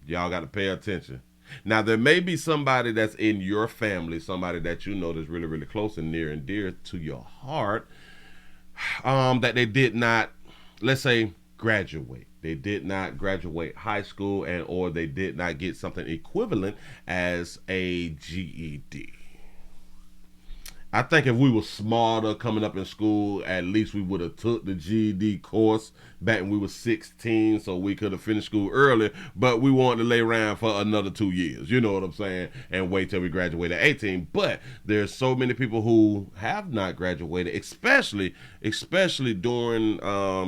Y'all got to pay attention. Now, there may be somebody that's in your family, somebody that you know that's really, really close and near and dear to your heart, that they did not, let's say, graduate. They did not graduate high school, and or they did not get something equivalent as a GED. I think if we were smarter coming up in school, at least we would have took the GED course back when we were 16, so we could have finished school early. But we wanted to lay around for another 2 years. You know what I'm saying? And wait till we graduate at 18. But there's so many people who have not graduated, especially during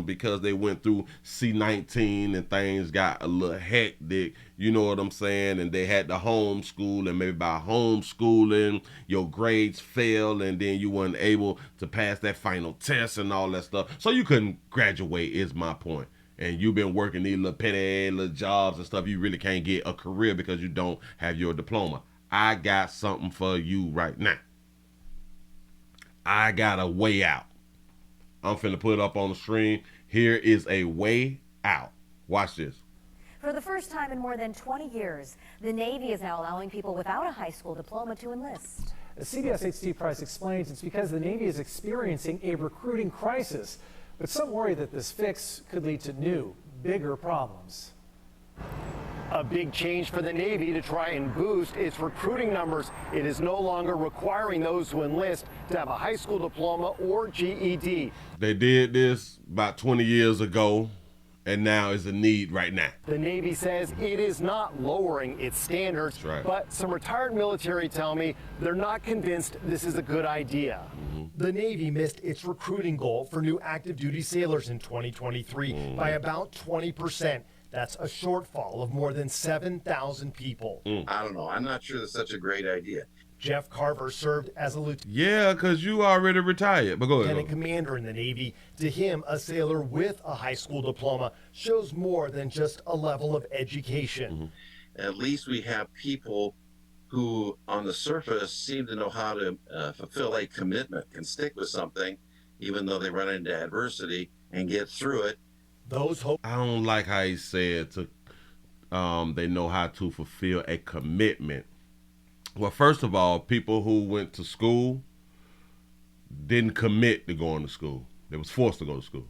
because they went through C-19 and things got a little hectic. You know what I'm saying? And they had to homeschool, and maybe by homeschooling, your grades fell, and then you weren't able to pass that final test and all that stuff. So you couldn't graduate, is my point. And you've been working these little petty little jobs and stuff. You really can't get a career because you don't have your diploma. I got something for you right now. I got a way out. I'm finna put it up on the screen. Here is a way out. Watch this. For the first time in more than 20 years, the Navy is now allowing people without a high school diploma to enlist. As CBS 8's Steve Price explains, it's because the Navy is experiencing a recruiting crisis. But some worry that this fix could lead to new, bigger problems. A big change for the Navy to try and boost its recruiting numbers. It is no longer requiring those who enlist to have a high school diploma or GED. They did this about 20 years ago, and now is a need right now. The Navy says it is not lowering its standards, That's right. But some retired military tell me they're not convinced this is a good idea. The Navy missed its recruiting goal for new active duty sailors in 2023 by about 20%. That's a shortfall of more than 7,000 people. I don't know. I'm not sure that's such a great idea. Jeff Carver served as a lieutenant. Yeah, because you already retired. But go ahead. Lieutenant commander in the Navy. To him, a sailor with a high school diploma shows more than just a level of education. At least we have people who, on the surface, seem to know how to fulfill a commitment, can stick with something, even though they run into adversity and get through it. Those hope. I don't like how he said to they know how to fulfill a commitment. Well, first of all, people who went to school didn't commit to going to school. They was forced to go to school.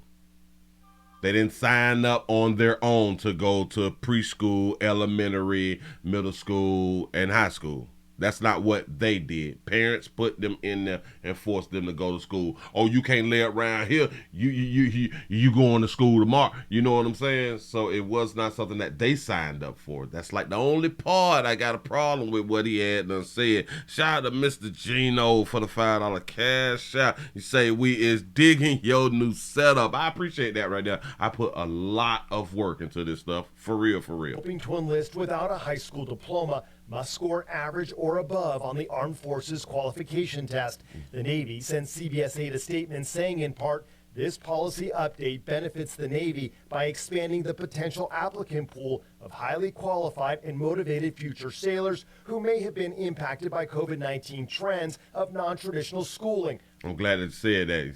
They didn't sign up on their own to go to preschool, elementary, middle school, and high school. That's not what they did. Parents put them in there and forced them to go to school. Oh, you can't lay around here. You going to school tomorrow. You know what I'm saying? So it was not something that they signed up for. That's like the only part I got a problem with what he had done said. Shout out to Mr. Gino for the $5 cash out. You say we is digging your new setup. I appreciate that right there. I put a lot of work into this stuff. For real, for real. Hoping to enlist without a high school diploma must score average or above on the Armed Forces qualification test. The Navy sent CBS 8 a statement saying, in part, this policy update benefits the Navy by expanding the potential applicant pool of highly qualified and motivated future sailors who may have been impacted by COVID-19 trends of non-traditional schooling. I'm glad it said that.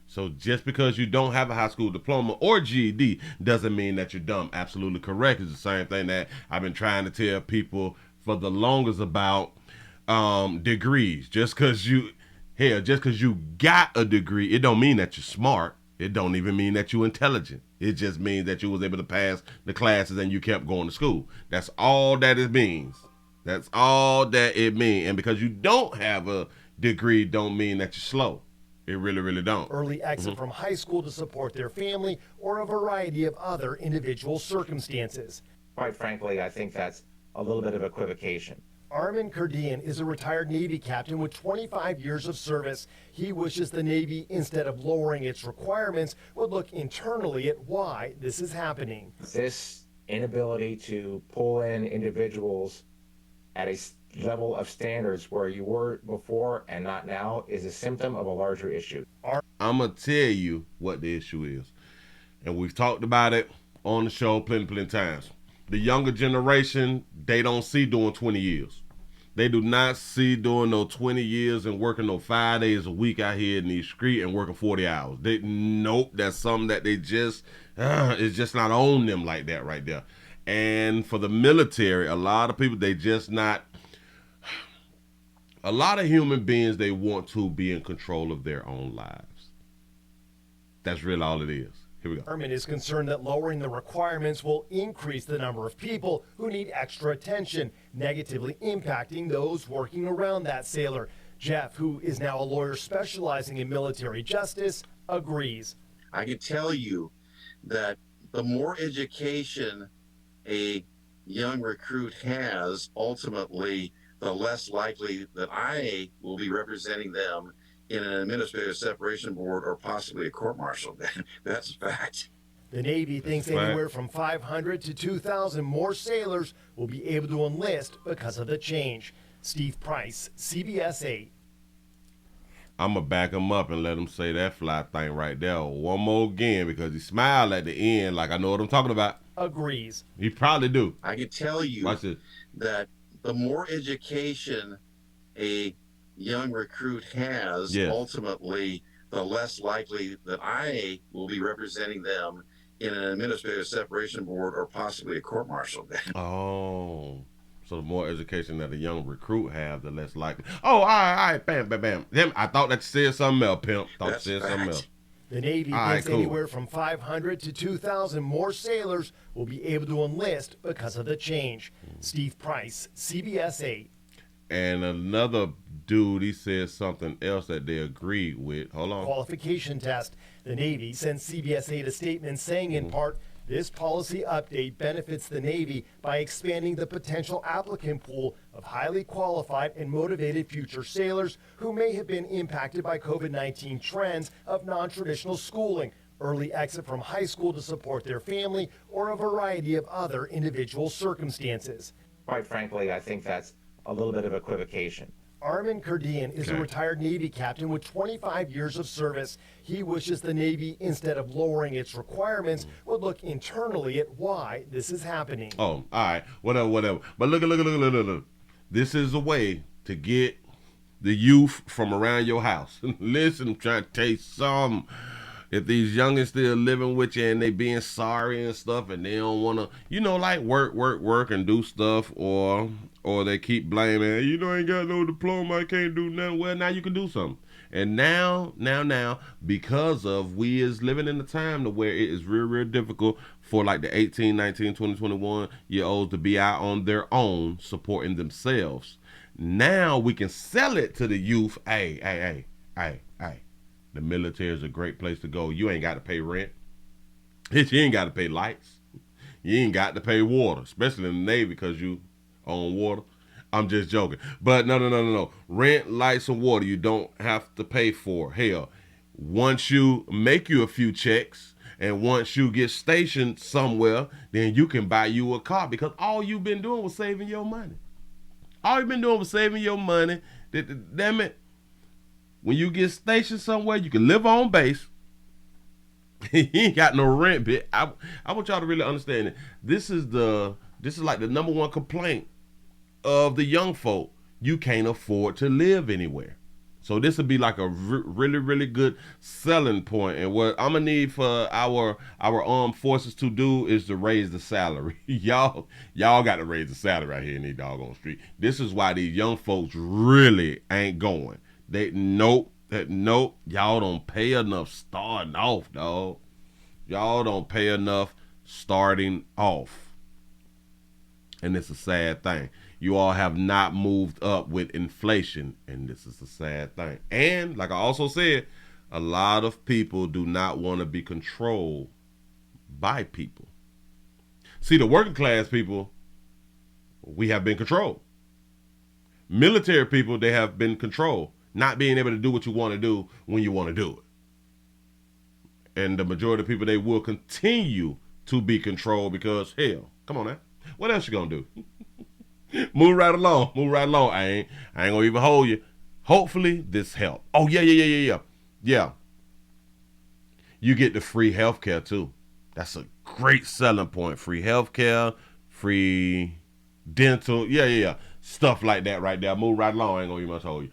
So just because you don't have a high school diploma or GED doesn't mean that you're dumb. Absolutely correct. It's the same thing that I've been trying to tell people for the longest about degrees. Just because you got a degree, it don't mean that you're smart. It don't even mean that you're intelligent. It just means that you was able to pass the classes and you kept going to school. That's all that it means. That's all that it means. And because you don't have a degree don't mean that you're slow. It really, really don't. Early exit from high school to support their family or a variety of other individual circumstances. Quite frankly, I think that's a little bit of equivocation. Armin Kurdian is a retired Navy captain with 25 years of service. He wishes the Navy, instead of lowering its requirements, would look internally at why this is happening. This inability to pull in individuals at a level of standards where you were before and not now is a symptom of a larger issue. I'm going to tell you what the issue is. And we've talked about it on the show plenty times. The younger generation, they don't see doing 20 years. They do not see doing no 20 years and working no 5 days a week out here in these streets and working 40 hours. Nope, that's something that they just, it's just not on them like that right there. And for the military, a lot of people, a lot of human beings, they want to be in control of their own lives. That's really all it is. Here we go. Armin is concerned that lowering the requirements will increase the number of people who need extra attention, negatively impacting those working around that sailor. Jeff, who is now a lawyer specializing in military justice, agrees. I can tell you that the more education a young recruit has, ultimately, the less likely that I will be representing them in an administrative separation board or possibly a court martial. That's a fact. The Navy thinks anywhere from 500 to 2,000 more sailors will be able to enlist because of the change. Steve Price, CBS 8. I'm going to back him up and let him say that fly thing right there one more again, because he smiled at the end like I know what I'm talking about. Agrees. He probably do. I can tell you that the more education a young recruit has, ultimately, the less likely that I will be representing them in an administrative separation board or possibly a court martial. Oh. So the more education that a young recruit have, the less likely. Oh, all right, bam, bam, bam. Them, I thought that said something else, pimp. Thought said something else. The Navy thinks anywhere from 500 to 2,000 more sailors will be able to enlist because of the change. Steve Price, CBS 8. And another dude, he said something else that they agreed with. Hold on. Qualification test. The Navy sent CBS 8 a statement saying in part, this policy update benefits the Navy by expanding the potential applicant pool of highly qualified and motivated future sailors who may have been impacted by COVID-19 trends of non-traditional schooling, early exit from high school to support their family, or a variety of other individual circumstances. Quite frankly, I think that's a little bit of equivocation. Armin Kurdian is a retired Navy captain with 25 years of service. He wishes the Navy, instead of lowering its requirements, would look internally at why this is happening. Oh, all right, whatever. But look. This is a way to get the youth from around your house. Listen, I'm trying to tell you something. If these youngins still living with you and they being sorry and stuff, and they don't want to, like work and do stuff, or they keep blaming, hey, I ain't got no diploma, I can't do nothing. Well, now you can do something. And now, because of we is living in a time to where it is real difficult for like the 18, 19, 20, 21 year olds to be out on their own, supporting themselves. Now we can sell it to the youth. Hey. The military is a great place to go. You ain't got to pay rent. You ain't got to pay lights. You ain't got to pay water, especially in the Navy because you own water. I'm just joking. But no. Rent, lights, and water you don't have to pay for. Hell, once you make you a few checks and once you get stationed somewhere, then you can buy you a car, because all you've been doing was saving your money. All you've been doing was saving your money. Damn it. When you get stationed somewhere, you can live on base. You ain't got no rent, bitch. I want y'all to really understand it. This is like the number one complaint of the young folk. You can't afford to live anywhere. So this would be like a really good selling point. And what I'm gonna need for our armed forces to do is to raise the salary. y'all got to raise the salary out here in these doggone street. This is why these young folks really ain't going. Nope. Y'all don't pay enough starting off, dog. Y'all don't pay enough starting off. And it's a sad thing. You all have not moved up with inflation, and this is a sad thing. And like I also said, a lot of people do not want to be controlled by people. See, the working class people, we have been controlled. Military people, they have been controlled. Not being able to do what you want to do when you want to do it. And the majority of people, they will continue to be controlled because, hell, come on now. What else you gonna do? Move right along. I ain't gonna even hold you. Hopefully this helped. Oh, yeah. You get the free healthcare too. That's a great selling point. Free healthcare, free dental. Yeah. Stuff like that right there. Move right along. I ain't gonna even hold you.